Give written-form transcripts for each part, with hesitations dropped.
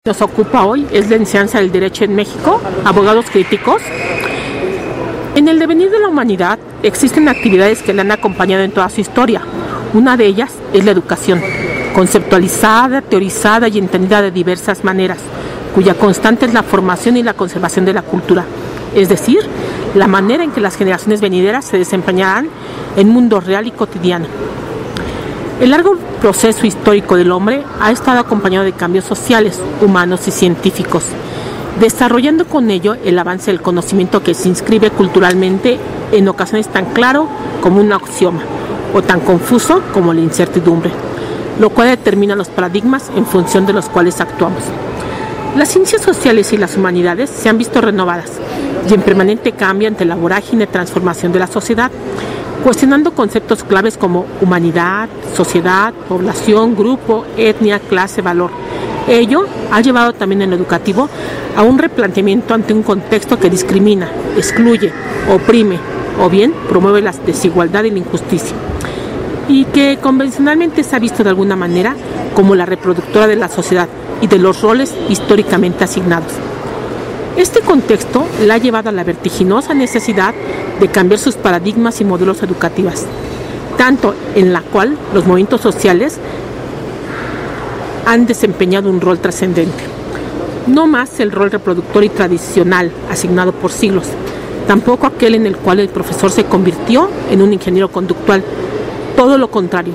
Nos ocupa hoy es la enseñanza del derecho en México, abogados críticos. En el devenir de la humanidad existen actividades que la han acompañado en toda su historia. Una de ellas es la educación, conceptualizada, teorizada y entendida de diversas maneras, cuya constante es la formación y la conservación de la cultura, es decir, la manera en que las generaciones venideras se desempeñarán en mundo real y cotidiano. El largo proceso histórico del hombre ha estado acompañado de cambios sociales, humanos y científicos, desarrollando con ello el avance del conocimiento que se inscribe culturalmente en ocasiones tan claro como un axioma o tan confuso como la incertidumbre, lo cual determina los paradigmas en función de los cuales actuamos. Las ciencias sociales y las humanidades se han visto renovadas y en permanente cambio ante la vorágine transformación de la sociedad, cuestionando conceptos claves como humanidad, sociedad, población, grupo, etnia, clase, valor. Ello ha llevado también en lo educativo a un replanteamiento ante un contexto que discrimina, excluye, oprime o bien promueve la desigualdad y la injusticia, y que convencionalmente se ha visto de alguna manera como la reproductora de la sociedad y de los roles históricamente asignados. Este contexto la ha llevado a la vertiginosa necesidad de cambiar sus paradigmas y modelos educativos, tanto en la cual los movimientos sociales han desempeñado un rol trascendente. No más el rol reproductor y tradicional asignado por siglos, tampoco aquel en el cual el profesor se convirtió en un ingeniero conductual. Todo lo contrario,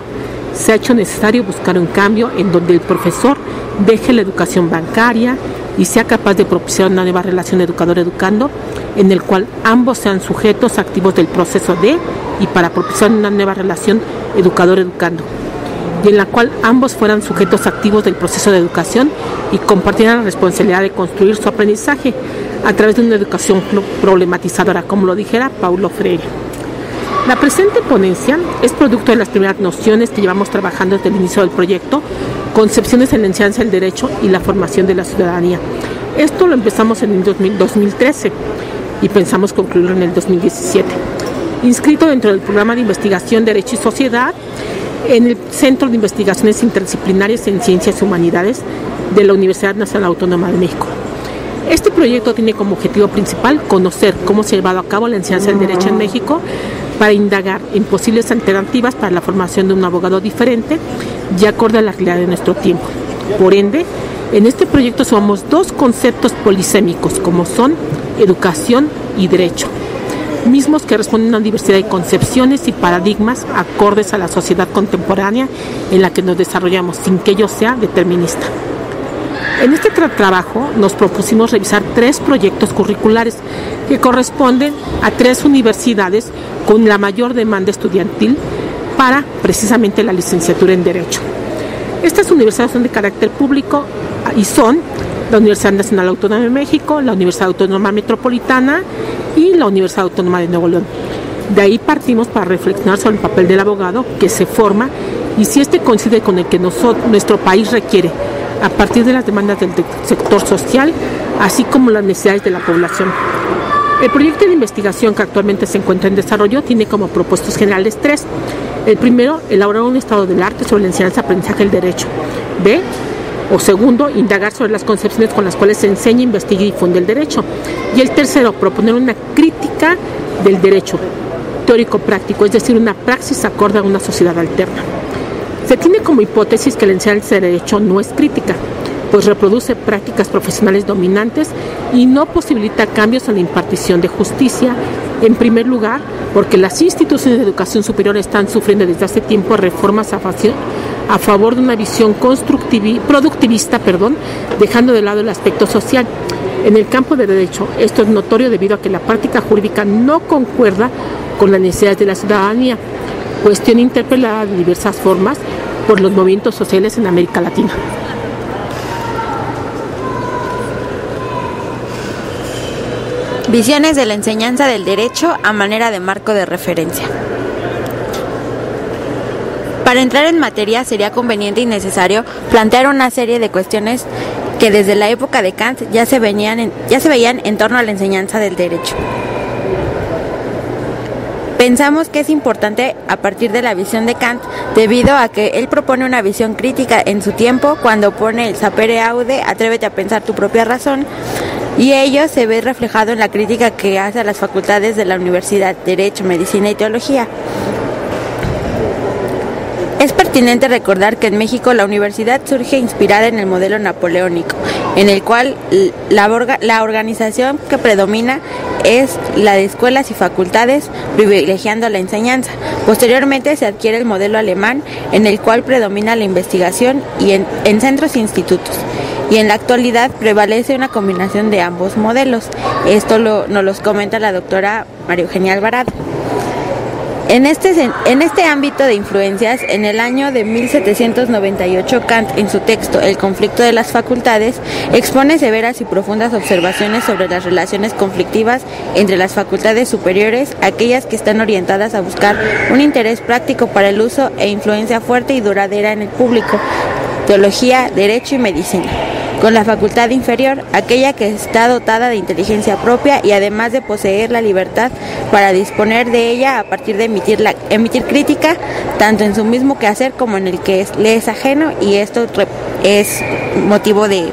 se ha hecho necesario buscar un cambio en donde el profesor deje la educación bancaria y sea capaz de propiciar una nueva relación educador-educando, en el cual ambos sean sujetos activos del proceso de y para propiciar una nueva relación educador-educando, y en la cual ambos fueran sujetos activos del proceso de educación y compartieran la responsabilidad de construir su aprendizaje a través de una educación problematizadora, como lo dijera Paulo Freire. La presente ponencia es producto de las primeras nociones que llevamos trabajando desde el inicio del proyecto, concepciones en la enseñanza del derecho y la formación de la ciudadanía. Esto lo empezamos en el 2013 y pensamos concluirlo en el 2017. Inscrito dentro del programa de investigación Derecho y Sociedad en el Centro de Investigaciones Interdisciplinarias en Ciencias y Humanidades de la Universidad Nacional Autónoma de México. Este proyecto tiene como objetivo principal conocer cómo se ha llevado a cabo la enseñanza del derecho en México para indagar en posibles alternativas para la formación de un abogado diferente y acorde a la realidad de nuestro tiempo. Por ende, en este proyecto sumamos dos conceptos polisémicos como son educación y derecho, mismos que responden a una diversidad de concepciones y paradigmas acordes a la sociedad contemporánea en la que nos desarrollamos, sin que ello sea determinista. En este trabajo nos propusimos revisar 3 proyectos curriculares que corresponden a 3 universidades con la mayor demanda estudiantil para precisamente la licenciatura en Derecho. Estas universidades son de carácter público y son la Universidad Nacional Autónoma de México, la Universidad Autónoma Metropolitana y la Universidad Autónoma de Nuevo León. De ahí partimos para reflexionar sobre el papel del abogado que se forma y si este coincide con el que nuestro país requiere a partir de las demandas del sector social, así como las necesidades de la población. El proyecto de investigación que actualmente se encuentra en desarrollo tiene como propósitos generales 3. El primero, elaborar un estado del arte sobre la enseñanza-aprendizaje del derecho. B, o segundo, indagar sobre las concepciones con las cuales se enseña, investiga y difunde el derecho. Y el tercero, proponer una crítica del derecho teórico-práctico, es decir, una praxis acorde a una sociedad alterna. Se tiene como hipótesis que la enseñanza de derecho no es crítica, pues reproduce prácticas profesionales dominantes y no posibilita cambios en la impartición de justicia. En primer lugar, porque las instituciones de educación superior están sufriendo desde hace tiempo reformas a favor de una visión productivista, dejando de lado el aspecto social. En el campo del derecho, esto es notorio debido a que la práctica jurídica no concuerda con las necesidades de la ciudadanía, cuestión interpelada de diversas formas por los movimientos sociales en América Latina. Visiones de la enseñanza del derecho a manera de marco de referencia. Para entrar en materia sería conveniente y necesario plantear una serie de cuestiones que desde la época de Kant ya se veían en torno a la enseñanza del derecho. Pensamos que es importante a partir de la visión de Kant, debido a que él propone una visión crítica en su tiempo cuando pone el sapere aude, atrévete a pensar tu propia razón, y ello se ve reflejado en la crítica que hace a las facultades de la universidad, Derecho, Medicina y Teología. Es pertinente recordar que en México la universidad surge inspirada en el modelo napoleónico, en el cual la organización que predomina es la de escuelas y facultades, privilegiando la enseñanza. Posteriormente se adquiere el modelo alemán, en el cual predomina la investigación y en centros e institutos. Y en la actualidad prevalece una combinación de ambos modelos. Esto nos los comenta la doctora María Eugenia Alvarado. En este ámbito de influencias, en el año de 1798, Kant, en su texto El conflicto de las facultades, expone severas y profundas observaciones sobre las relaciones conflictivas entre las facultades superiores, aquellas que están orientadas a buscar un interés práctico para el uso e influencia fuerte y duradera en el público, teología, derecho y medicina, con la facultad inferior, aquella que está dotada de inteligencia propia y además de poseer la libertad para disponer de ella a partir de emitir crítica, tanto en su mismo quehacer como en el que le es ajeno, y esto es motivo de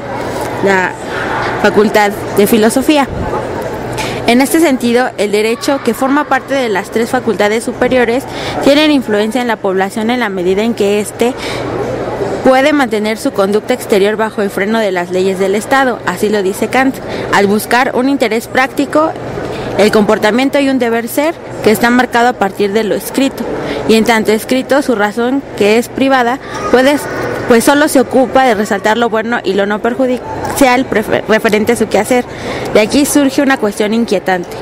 la facultad de filosofía. En este sentido, el derecho, que forma parte de las tres facultades superiores, tiene influencia en la población en la medida en que éste puede mantener su conducta exterior bajo el freno de las leyes del Estado, así lo dice Kant, al buscar un interés práctico, el comportamiento y un deber ser que está marcado a partir de lo escrito, y en tanto escrito su razón, que es privada, pues solo se ocupa de resaltar lo bueno y lo no perjudicial referente a su quehacer. De aquí surge una cuestión inquietante.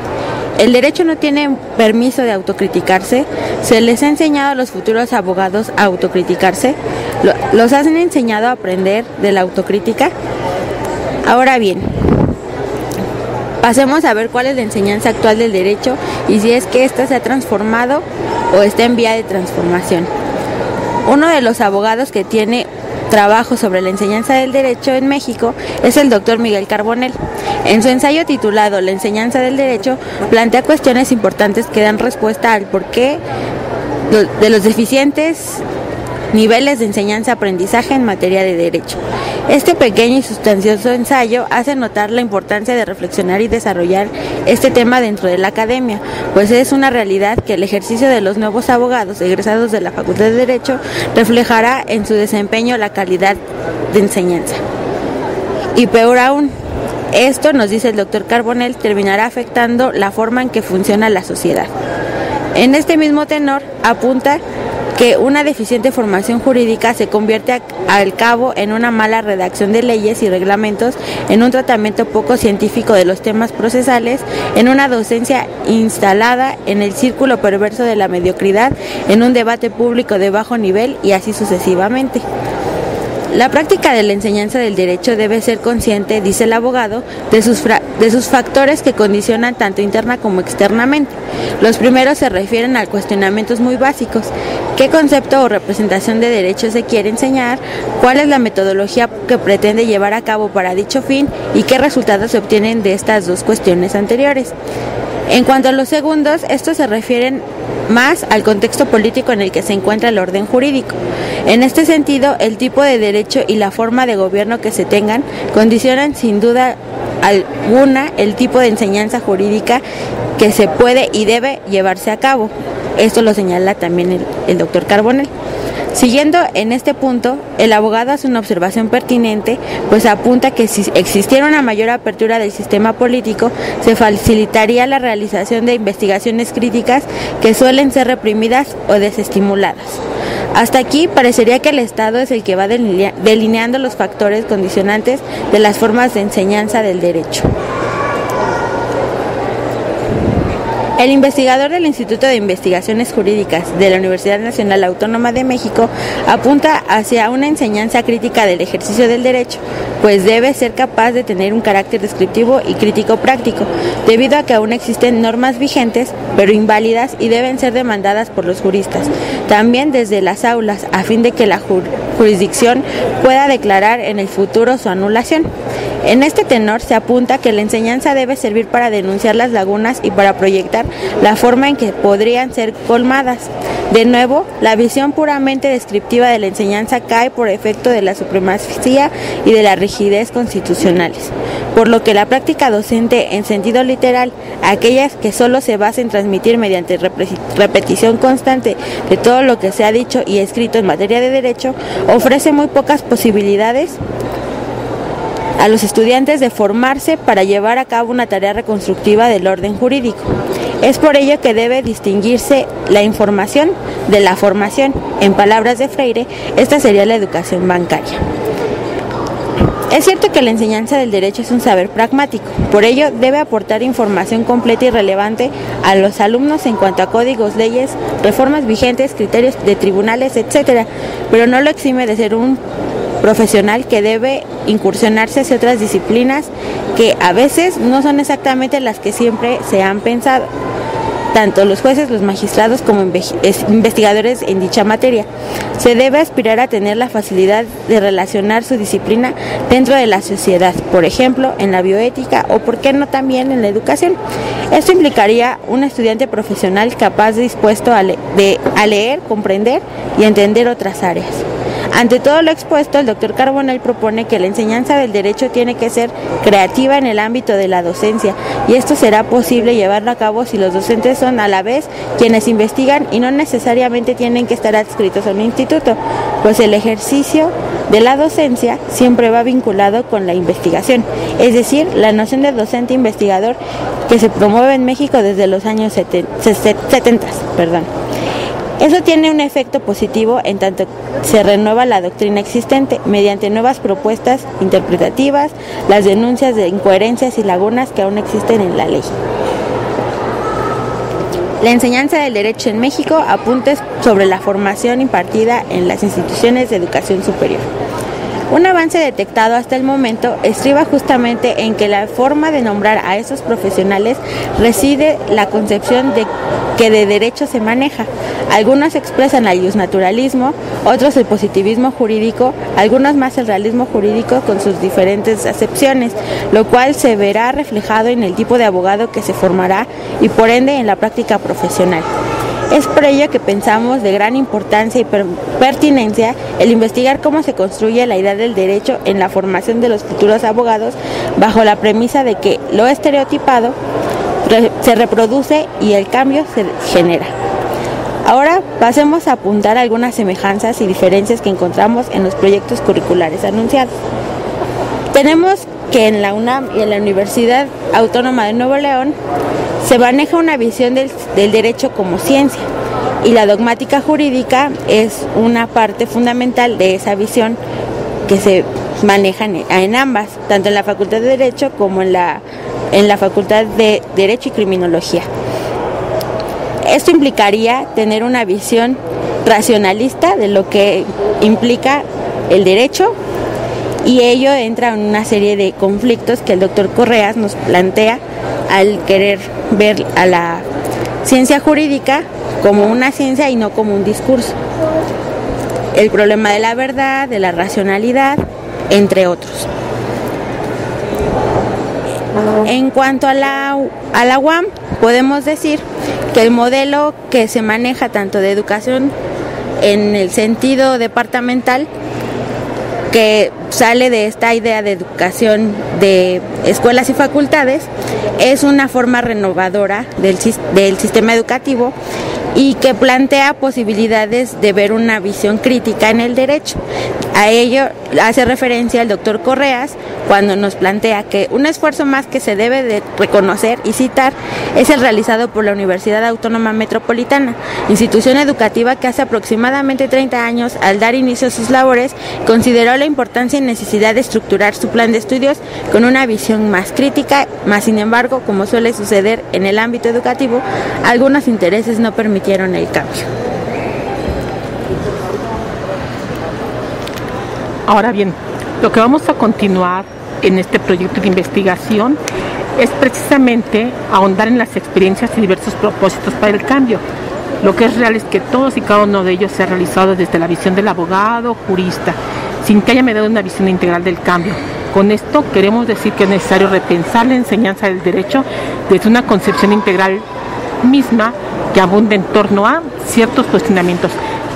El derecho no tiene permiso de autocriticarse. Se les ha enseñado a los futuros abogados a autocriticarse. ¿Los han enseñado a aprender de la autocrítica? Ahora bien, pasemos a ver cuál es la enseñanza actual del derecho y si es que ésta se ha transformado o está en vía de transformación. Uno de los abogados que tiene trabajo sobre la enseñanza del derecho en México es el doctor Miguel Carbonell. En su ensayo titulado La enseñanza del derecho, plantea cuestiones importantes que dan respuesta al porqué de los deficientes niveles de enseñanza-aprendizaje en materia de derecho. Este pequeño y sustancioso ensayo hace notar la importancia de reflexionar y desarrollar este tema dentro de la academia, pues es una realidad que el ejercicio de los nuevos abogados egresados de la Facultad de Derecho reflejará en su desempeño la calidad de enseñanza. Y peor aún, esto, nos dice el doctor Carbonell, terminará afectando la forma en que funciona la sociedad. En este mismo tenor, apunta que una deficiente formación jurídica se convierte al cabo en una mala redacción de leyes y reglamentos, en un tratamiento poco científico de los temas procesales, en una docencia instalada en el círculo perverso de la mediocridad, en un debate público de bajo nivel y así sucesivamente. La práctica de la enseñanza del derecho debe ser consciente, dice el abogado, de sus factores que condicionan tanto interna como externamente. Los primeros se refieren a cuestionamientos muy básicos. ¿Qué concepto o representación de derecho se quiere enseñar? ¿Cuál es la metodología que pretende llevar a cabo para dicho fin? ¿Y qué resultados se obtienen de estas dos cuestiones anteriores? En cuanto a los segundos, estos se refieren más al contexto político en el que se encuentra el orden jurídico. En este sentido, el tipo de derecho y la forma de gobierno que se tengan condicionan sin duda alguna el tipo de enseñanza jurídica que se puede y debe llevarse a cabo. Esto lo señala también el doctor Carbonell. Siguiendo en este punto, el abogado hace una observación pertinente, pues apunta que si existiera una mayor apertura del sistema político, se facilitaría la realización de investigaciones críticas que suelen ser reprimidas o desestimuladas. Hasta aquí parecería que el Estado es el que va delineando los factores condicionantes de las formas de enseñanza del derecho. El investigador del Instituto de Investigaciones Jurídicas de la Universidad Nacional Autónoma de México apunta hacia una enseñanza crítica del ejercicio del derecho, pues debe ser capaz de tener un carácter descriptivo y crítico práctico, debido a que aún existen normas vigentes, pero inválidas y deben ser demandadas por los juristas, también desde las aulas, a fin de que la jurisdicción pueda declarar en el futuro su anulación. En este tenor se apunta que la enseñanza debe servir para denunciar las lagunas y para proyectar la forma en que podrían ser colmadas. De nuevo, la visión puramente descriptiva de la enseñanza cae por efecto de la supremacía y de la rigidez constitucionales, por lo que la práctica docente en sentido literal, aquellas que solo se basa en transmitir mediante repetición constante de todo lo que se ha dicho y escrito en materia de derecho, ofrece muy pocas posibilidades a los estudiantes de formarse para llevar a cabo una tarea reconstructiva del orden jurídico. Es por ello que debe distinguirse la información de la formación. En palabras de Freire, esta sería la educación bancaria. Es cierto que la enseñanza del derecho es un saber pragmático, por ello debe aportar información completa y relevante a los alumnos en cuanto a códigos, leyes, reformas vigentes, criterios de tribunales, etc., pero no lo exime de ser un profesional que debe incursionarse hacia otras disciplinas que a veces no son exactamente las que siempre se han pensado, tanto los jueces, los magistrados como investigadores en dicha materia. Se debe aspirar a tener la facilidad de relacionar su disciplina dentro de la sociedad, por ejemplo, en la bioética o, por qué no, también en la educación. Esto implicaría un estudiante profesional capaz, dispuesto a leer, comprender y entender otras áreas. Ante todo lo expuesto, el doctor Carbonell propone que la enseñanza del derecho tiene que ser creativa en el ámbito de la docencia, y esto será posible llevarlo a cabo si los docentes son a la vez quienes investigan y no necesariamente tienen que estar adscritos a un instituto, pues el ejercicio de la docencia siempre va vinculado con la investigación, es decir, la noción de docente investigador que se promueve en México desde los años 70. Eso tiene un efecto positivo en tanto se renueva la doctrina existente mediante nuevas propuestas interpretativas, las denuncias de incoherencias y lagunas que aún existen en la ley. La enseñanza del derecho en México, apuntes sobre la formación impartida en las instituciones de educación superior. Un avance detectado hasta el momento estriba justamente en que la forma de nombrar a esos profesionales reside la concepción de que de derecho se maneja. Algunos expresan el justnaturalismo, otros el positivismo jurídico, algunos más el realismo jurídico con sus diferentes acepciones, lo cual se verá reflejado en el tipo de abogado que se formará y por ende en la práctica profesional. Es por ello que pensamos de gran importancia y pertinencia el investigar cómo se construye la idea del derecho en la formación de los futuros abogados bajo la premisa de que lo estereotipado se reproduce y el cambio se genera. Ahora pasemos a apuntar algunas semejanzas y diferencias que encontramos en los proyectos curriculares anunciados. Tenemos que en la UNAM y en la Universidad Autónoma de Nuevo León se maneja una visión del derecho como ciencia, y la dogmática jurídica es una parte fundamental de esa visión que se maneja en ambas, tanto en la Facultad de Derecho como en la Facultad de Derecho y Criminología. Esto implicaría tener una visión racionalista de lo que implica el derecho, y ello entra en una serie de conflictos que el doctor Correas nos plantea al querer ver a la ciencia jurídica como una ciencia y no como un discurso. El problema de la verdad, de la racionalidad, entre otros. En cuanto a la UAM, podemos decir que el modelo que se maneja tanto de educación en el sentido departamental, que sale de esta idea de educación de escuelas y facultades, es una forma renovadora del sistema educativo y que plantea posibilidades de ver una visión crítica en el derecho. A ello hace referencia el doctor Correas cuando nos plantea que un esfuerzo más que se debe de reconocer y citar es el realizado por la Universidad Autónoma Metropolitana, institución educativa que hace aproximadamente 30 años, al dar inicio a sus labores, consideró la importancia y necesidad de estructurar su plan de estudios con una visión más crítica, más sin embargo, como suele suceder en el ámbito educativo, algunos intereses no permitieron el cambio. Ahora bien, lo que vamos a continuar en este proyecto de investigación es precisamente ahondar en las experiencias y diversos propósitos para el cambio. Lo que es real es que todos y cada uno de ellos se ha realizado desde la visión del abogado, jurista, sin que haya mediado una visión integral del cambio. Con esto queremos decir que es necesario repensar la enseñanza del derecho desde una concepción integral misma que abunda en torno a ciertos cuestionamientos.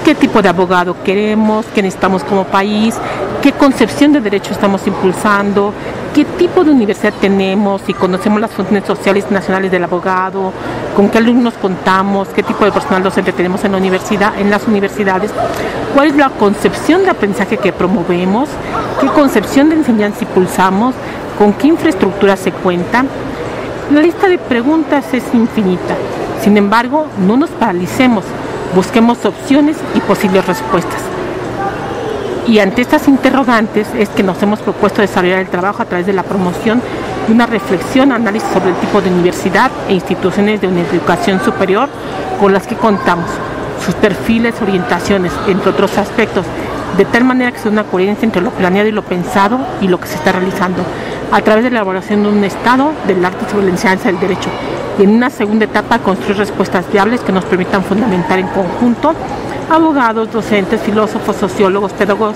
¿Qué tipo de abogado queremos? ¿Qué necesitamos como país? ¿Qué concepción de derecho estamos impulsando? ¿Qué tipo de universidad tenemos? Si conocemos las funciones sociales nacionales del abogado, con qué alumnos contamos, qué tipo de personal docente tenemos en la universidad, en las universidades, cuál es la concepción de aprendizaje que promovemos, qué concepción de enseñanza impulsamos, con qué infraestructura se cuenta. La lista de preguntas es infinita. Sin embargo, no nos paralicemos, busquemos opciones y posibles respuestas. Y ante estas interrogantes es que nos hemos propuesto desarrollar el trabajo a través de la promoción de una reflexión, análisis sobre el tipo de universidad e instituciones de una educación superior con las que contamos, sus perfiles, orientaciones, entre otros aspectos, de tal manera que sea una coherencia entre lo planeado y lo pensado y lo que se está realizando, a través de la elaboración de un estado del arte sobre la enseñanza del derecho. Y en una segunda etapa, construir respuestas viables que nos permitan fundamentar en conjunto abogados, docentes, filósofos, sociólogos, pedagogos,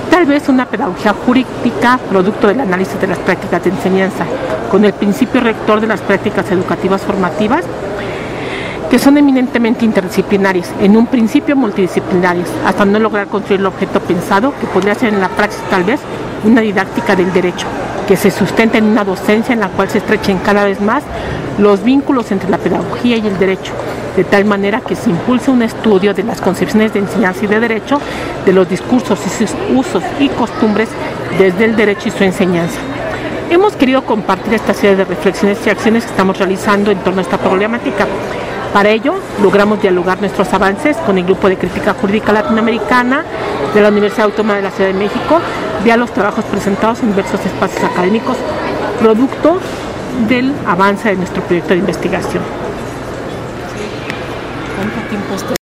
tal vez una pedagogía jurídica producto del análisis de las prácticas de enseñanza, con el principio rector de las prácticas educativas formativas, que son eminentemente interdisciplinarias, en un principio multidisciplinarias, hasta no lograr construir el objeto pensado, que podría ser en la praxis tal vez una didáctica del derecho, que se sustenta en una docencia en la cual se estrechen cada vez más los vínculos entre la pedagogía y el derecho, de tal manera que se impulse un estudio de las concepciones de enseñanza y de derecho, de los discursos y sus usos y costumbres desde el derecho y su enseñanza. Hemos querido compartir esta serie de reflexiones y acciones que estamos realizando en torno a esta problemática. Para ello, logramos dialogar nuestros avances con el Grupo de Crítica Jurídica Latinoamericana de la Universidad Autónoma de la Ciudad de México, vía los trabajos presentados en diversos espacios académicos, producto del avance de nuestro proyecto de investigación. ¿Cuánto tiempo está?